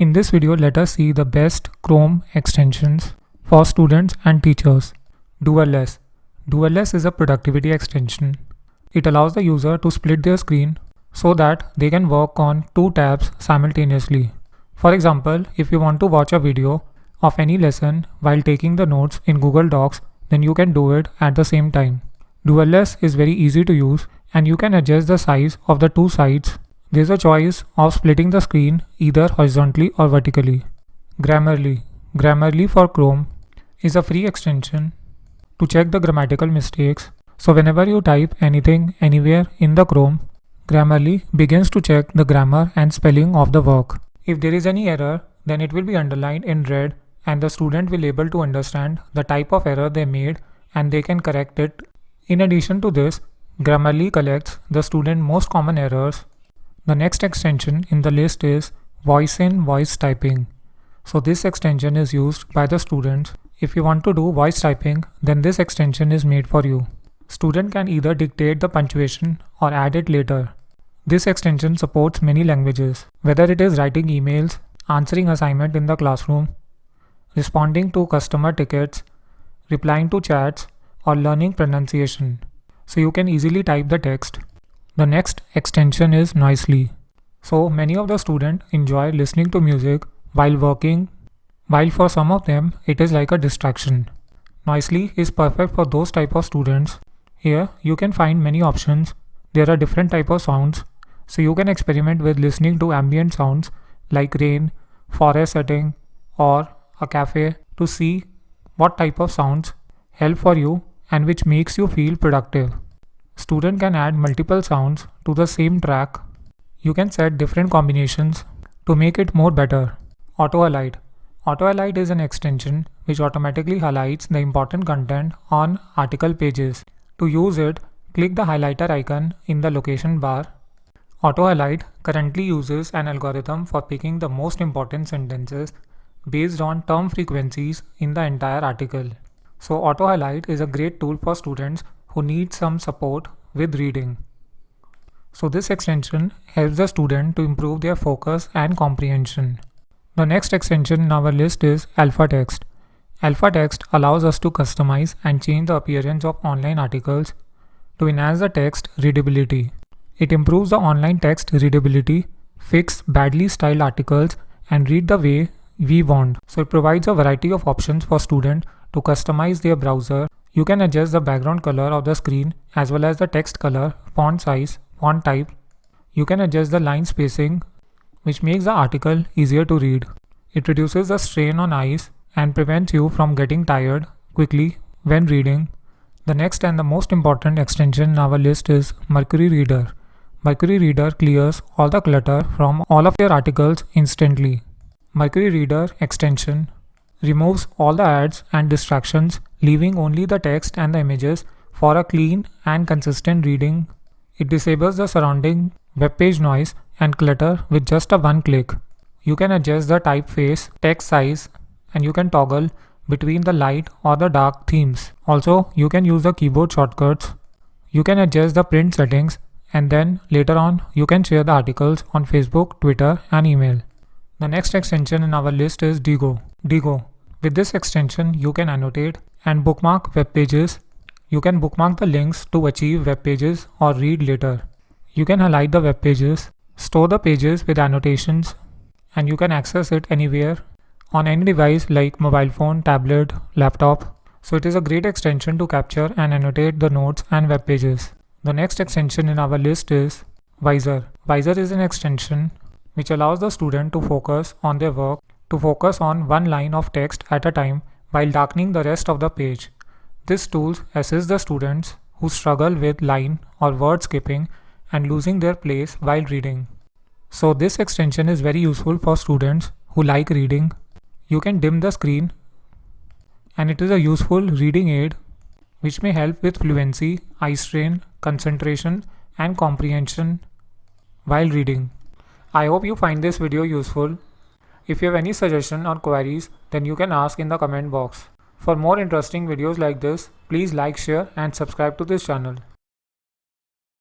In this video, let us see the best Chrome extensions for students and teachers. DualLess. DualLess is a productivity extension. It allows the user to split their screen so that they can work on two tabs simultaneously. For example, if you want to watch a video of any lesson while taking the notes in Google Docs, then you can do it at the same time. DualLess is very easy to use and you can adjust the size of the two sides. There's a choice of splitting the screen either horizontally or vertically. Grammarly. Grammarly for Chrome is a free extension to check the grammatical mistakes. So whenever you type anything anywhere in the Chrome, Grammarly begins to check the grammar and spelling of the work. If there is any error, then it will be underlined in red and the student will be able to understand the type of error they made and they can correct it. In addition to this, Grammarly collects the student most common errors. The next extension in the list is voice typing. So this extension is used by the students. If you want to do voice typing, then this extension is made for you. Student can either dictate the punctuation or add it later. This extension supports many languages, whether it is writing emails, answering assignment in the classroom, responding to customer tickets, replying to chats, or learning pronunciation. So you can easily type the text. The next extension is Noisely. So many of the students enjoy listening to music while working, while for some of them it is like a distraction. Noisely is perfect for those type of students. Here you can find many options. There are different type of sounds. So you can experiment with listening to ambient sounds like rain, forest setting, or a cafe to see what type of sounds help for you and which makes you feel productive. Student can add multiple sounds to the same track. You can set different combinations to make it more better. Auto-Highlight. Auto-Highlight is an extension which automatically highlights the important content on article pages. To use it, click the highlighter icon in the location bar. Auto-Highlight currently uses an algorithm for picking the most important sentences based on term frequencies in the entire article. So Auto-Highlight is a great tool for students who need some support with reading. So this extension helps the student to improve their focus and comprehension. The next extension in our list is Alpha Text. Alpha Text allows us to customize and change the appearance of online articles to enhance the text readability. It improves the online text readability, fix badly styled articles, and read the way we want. So it provides a variety of options for students to customize their browser. You can adjust the background color of the screen as well as the text color, font size, font type. You can adjust the line spacing, which makes the article easier to read. It reduces the strain on eyes and prevents you from getting tired quickly when reading. The next and the most important extension in our list is Mercury Reader. Mercury Reader clears all the clutter from all of your articles instantly. Mercury Reader extension removes all the ads and distractions, leaving only the text and the images for a clean and consistent reading. It disables the surrounding web page noise and clutter with just a one click. You can adjust the typeface, text size, and you can toggle between the light or the dark themes. Also, you can use the keyboard shortcuts. You can adjust the print settings, and then later on you can share the articles on Facebook, Twitter, and email. The next extension in our list is Diigo. Diigo. With this extension, you can annotate and bookmark web pages. You can bookmark the links to achieve web pages or read later. You can highlight the web pages, store the pages with annotations, and you can access it anywhere on any device like mobile phone, tablet, laptop. So it is a great extension to capture and annotate the notes and web pages. The next extension in our list is Visor. Visor is an extension which allows the student to focus on their work, to focus on one line of text at a time while darkening the rest of the page. This tool assists the students who struggle with line or word skipping and losing their place while reading. So this extension is very useful for students who like reading. You can dim the screen and it is a useful reading aid which may help with fluency, eye strain, concentration, and comprehension while reading. I hope you find this video useful. If you have any suggestion or queries, then you can ask in the comment box. For more interesting videos like this, please like, share, and subscribe to this channel.